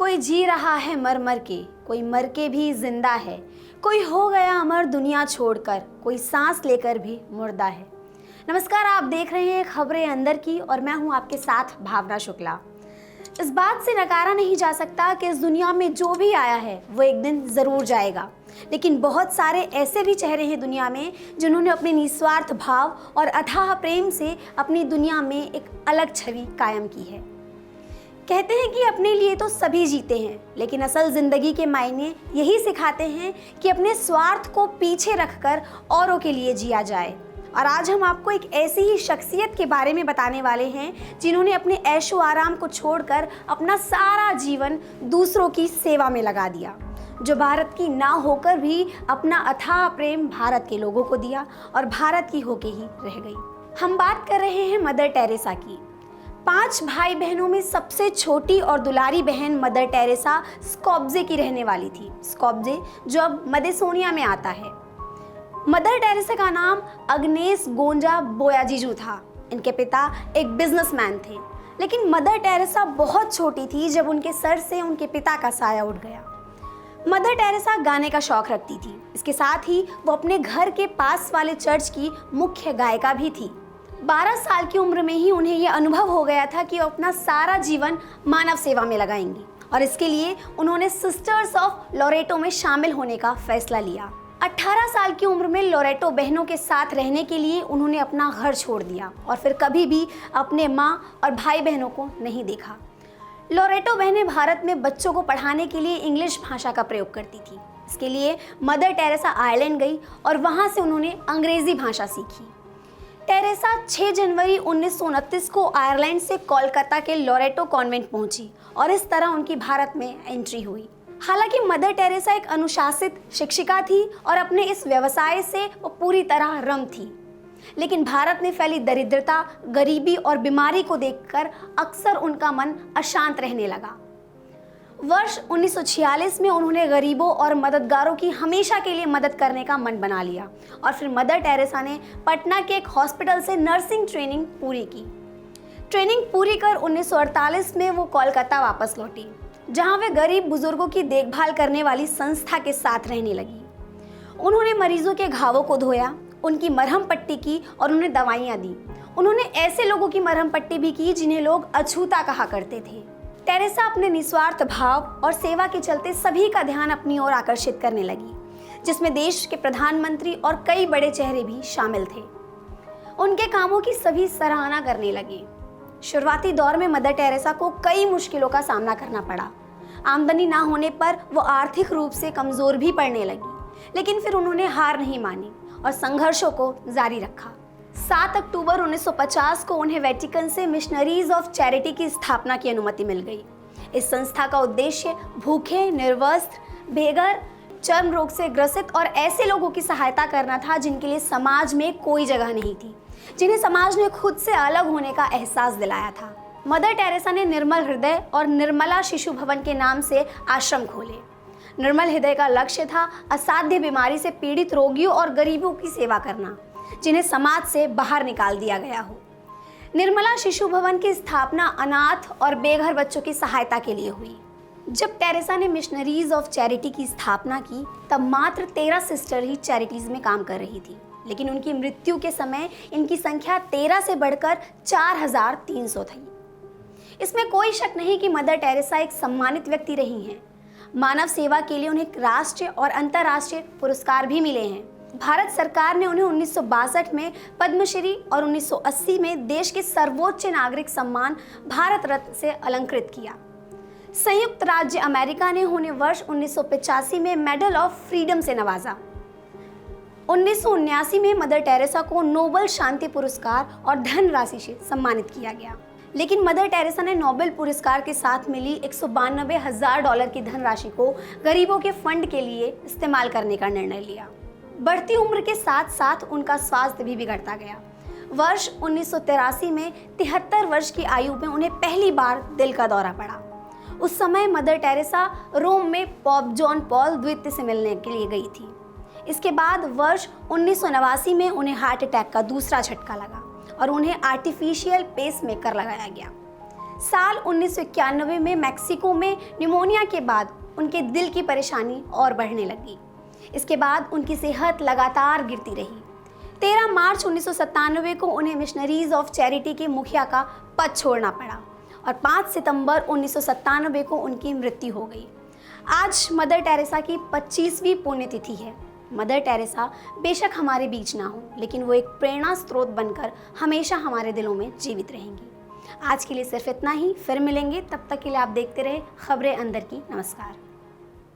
कोई जी रहा है मर मर के, कोई मर के भी जिंदा है। कोई हो गया अमर दुनिया छोड़कर, कोई सांस लेकर भी मुर्दा है। नमस्कार, आप देख रहे हैं खबरें अंदर की और मैं हूं आपके साथ भावना शुक्ला। इस बात से नकारा नहीं जा सकता कि इस दुनिया में जो भी आया है वो एक दिन ज़रूर जाएगा, लेकिन बहुत सारे ऐसे भी चेहरे हैं दुनिया में जिन्होंने अपने निस्वार्थ भाव और अथाह प्रेम से अपनी दुनिया में एक अलग छवि कायम की है। कहते हैं कि अपने लिए तो सभी जीते हैं, लेकिन असल ज़िंदगी के मायने यही सिखाते हैं कि अपने स्वार्थ को पीछे रखकर औरों के लिए जिया जाए। और आज हम आपको एक ऐसी ही शख्सियत के बारे में बताने वाले हैं जिन्होंने अपने ऐशो आराम को छोड़कर अपना सारा जीवन दूसरों की सेवा में लगा दिया, जो भारत की ना होकर भी अपना अथाह प्रेम भारत के लोगों को दिया और भारत की होके ही रह गई। हम बात कर रहे हैं मदर टेरेसा की। 5 भाई बहनों में सबसे छोटी और दुलारी बहन मदर टेरेसा स्कोप्जे की रहने वाली थी। स्कोप्जे जो अब मदेसोनिया में आता है। मदर टेरेसा का नाम अग्नेस गोंजा बोयाजीजू था। इनके पिता एक बिजनेसमैन थे, लेकिन मदर टेरेसा बहुत छोटी थी जब उनके सर से उनके पिता का साया उठ गया। मदर टेरेसा गाने का शौक रखती थी। इसके साथ ही वो अपने घर के पास वाले चर्च की मुख्य गायिका भी थी। 12 साल की उम्र में ही उन्हें यह अनुभव हो गया था कि वो अपना सारा जीवन मानव सेवा में लगाएंगी और इसके लिए उन्होंने सिस्टर्स ऑफ लोरेटो में शामिल होने का फैसला लिया। 18 साल की उम्र में लोरेटो बहनों के साथ रहने के लिए उन्होंने अपना घर छोड़ दिया और फिर कभी भी अपने माँ और भाई बहनों को नहीं देखा। लोरेटो बहनें भारत में बच्चों को पढ़ाने के लिए इंग्लिश भाषा का प्रयोग करती थी। इसके लिए मदर टेरेसा आयरलैंड गई और वहाँ से उन्होंने अंग्रेज़ी भाषा सीखी। टेरेसा 6 जनवरी 1929 को आयरलैंड से कोलकाता के लोरेटो कॉन्वेंट पहुंची और इस तरह उनकी भारत में एंट्री हुई। हालांकि मदर टेरेसा एक अनुशासित शिक्षिका थी और अपने इस व्यवसाय से वो पूरी तरह रम थी, लेकिन भारत में फैली दरिद्रता, गरीबी और बीमारी को देखकर अक्सर उनका मन अशांत रहने लगा। वर्ष 1946 में उन्होंने गरीबों और मददगारों की हमेशा के लिए मदद करने का मन बना लिया और फिर मदर टेरेसा ने पटना के एक हॉस्पिटल से नर्सिंग ट्रेनिंग पूरी की। ट्रेनिंग पूरी कर 1948 में वो कोलकाता वापस लौटी, जहां वे गरीब बुजुर्गों की देखभाल करने वाली संस्था के साथ रहने लगी। उन्होंने मरीजों के घावों को धोया, उनकी मरहम पट्टी की और उन्हें दवाइयाँ दी। उन्होंने ऐसे लोगों की मरहम पट्टी भी की जिन्हें लोग अछूता कहा करते थे। टेरेसा अपने निस्वार्थ भाव और सेवा के चलते सभी का ध्यान अपनी ओर आकर्षित करने लगी, जिसमें देश के प्रधानमंत्री और कई बड़े चेहरे भी शामिल थे। उनके कामों की सभी सराहना करने लगे। शुरुआती दौर में मदर टेरेसा को कई मुश्किलों का सामना करना पड़ा। आमदनी ना होने पर वो आर्थिक रूप से कमज़ोर भी पड़ने लगी, लेकिन फिर उन्होंने हार नहीं मानी और संघर्षों को जारी रखा। 7 अक्टूबर 1950 को उन्हें वेटिकन से मिशनरीज ऑफ चैरिटी की स्थापना की अनुमति मिल गई। इस संस्था का उद्देश्य भूखे, निर्वस्त्र, बेघर, चर्म रोग से ग्रसित और ऐसे लोगों की सहायता करना था जिनके लिए समाज में कोई जगह नहीं थी, जिन्हें समाज ने खुद से अलग होने का एहसास दिलाया था। मदर टेरेसा ने निर्मल हृदय और निर्मला शिशु भवन के नाम से आश्रम खोले। निर्मल हृदय का लक्ष्य था असाध्य बीमारी से पीड़ित रोगियों और गरीबों की सेवा करना, जिन्हें समाज से बाहर निकाल दिया गया हो। निर्मला शिशु भवन की स्थापना अनाथ और बेघर बच्चों की सहायता के लिए हुई। जब टेरेसा ने मिशनरीज ऑफ चैरिटी की स्थापना की, तब मात्र 13 सिस्टर ही चैरिटीज में काम कर रही थी, लेकिन उनकी मृत्यु के समय इनकी संख्या 13 से बढ़कर 4300 थी। इसमें कोई शक नहीं कि मदर टेरेसा एक सम्मानित व्यक्ति रही हैं। मानव सेवा के लिए उन्हें राष्ट्रीय और अंतर्राष्ट्रीय पुरस्कार भी मिले हैं। भारत सरकार ने उन्हें 1962 में पद्मश्री और 1980 में देश के सर्वोच्च नागरिक सम्मान भारत रत्न से अलंकृत किया। संयुक्त राज्य अमेरिका ने उन्हें वर्ष 1985 में मेडल ऑफ फ्रीडम से नवाजा। 1979 में मदर टेरेसा को नोबेल शांति पुरस्कार और धनराशि से सम्मानित किया गया, लेकिन मदर टेरेसा ने नोबेल पुरस्कार के साथ मिली $192,000 की धनराशि को गरीबों के फंड के लिए इस्तेमाल करने का निर्णय लिया। बढ़ती उम्र के साथ साथ उनका स्वास्थ्य भी बिगड़ता गया। वर्ष 1983 में 73 वर्ष की आयु में उन्हें पहली बार दिल का दौरा पड़ा। उस समय मदर टेरेसा रोम में पॉप जॉन पॉल द्वितीय से मिलने के लिए गई थी। इसके बाद वर्ष 1989 में उन्हें हार्ट अटैक का दूसरा झटका लगा और उन्हें आर्टिफिशियल पेसमेकर लगाया गया। साल 1991 में मैक्सिको में निमोनिया के बाद उनके दिल की परेशानी और बढ़ने लगी। इसके बाद उनकी सेहत लगातार गिरती रही। 13 मार्च 1997 को उन्हें मिशनरीज ऑफ चैरिटी के मुखिया का पद छोड़ना पड़ा और 5 सितंबर 1997 को उनकी मृत्यु हो गई। आज मदर टेरेसा की 25वीं पुण्यतिथि है। मदर टेरेसा बेशक हमारे बीच ना हो, लेकिन वो एक प्रेरणा स्रोत बनकर हमेशा हमारे दिलों में जीवित रहेंगी। आज के लिए सिर्फ इतना ही, फिर मिलेंगे। तब तक के लिए आप देखते रहे खबरें अंदर की। नमस्कार।